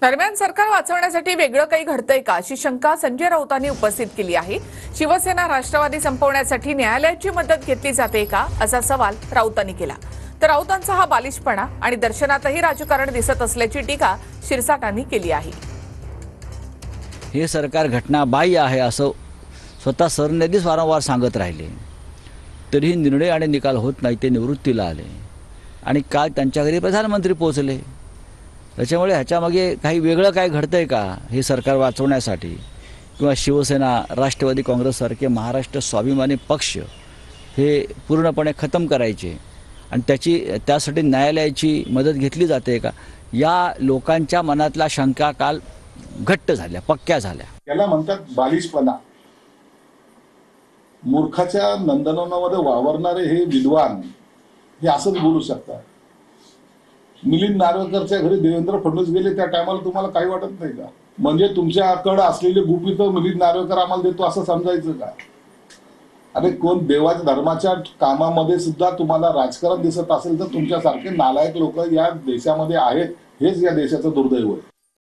दरम्यान सरकार वाचवण्यासाठी वेगळं काही घडतंय का अशी शंका संजय राऊतांनी उपस्थित केली आहे। शिवसेना राष्ट्रवादी संपवण्यासाठी न्यायालयाची मदत घेतली जाते का असा सवाल राऊतांनी केला। तर राऊतांचा हा बालिशपणा आणि दर्शनातही राजकारण दिसत असल्याची टीका शिरसाटांनी केली आहे। हे सरकार घटनाबाह्य आहे असं स्वतः सरन्यायाधीश वारंवार सांगत राहिले, तरीही निर्णय आणि निकाल होत नाही। ते निवृत्तीला आले आणि काल त्यांच्या घरी प्रधानमंत्री पोहोचले। त्याच्यामुळे ह्याच्यामागे काही वेगळं काय घडतंय का हे सरकार वाचवण्यासाठी, किंवा शिवसेना राष्ट्रवादी काँग्रेससारखे महाराष्ट्र स्वाभिमानी पक्ष हे पूर्णपणे खतम करायचे आणि त्यासाठी न्यायालयाची मदत घेतली जाते का, या लोकांच्या मनातल्या शंका काल घट्ट झाल्या, पक्क्या झाल्या। याला म्हणतात बालिशपणा। मूर्खाच्या नंदनवनामध्ये वावरणारे हे विद्वान हे असंच बोलू शकतात। मिलिंद नार्वेकरच्या घरी देवेंद्र फडणवीस गेले त्या टायमाला तुम्हाला काही वाटत नाही का? म्हणजे तुमच्याकडे असलेले गुपित मिलिंद नार्वेकर आम्हाला देतो असं समजायचं का? अरे कोण देवाच्या धर्माच्या कामामध्ये सुद्धा तुम्हाला राजकारण दिसत असेल तर तुमच्यासारखे नालायक लोक या देशामध्ये आहेत, हेच या देशाचं दुर्दैव आहे।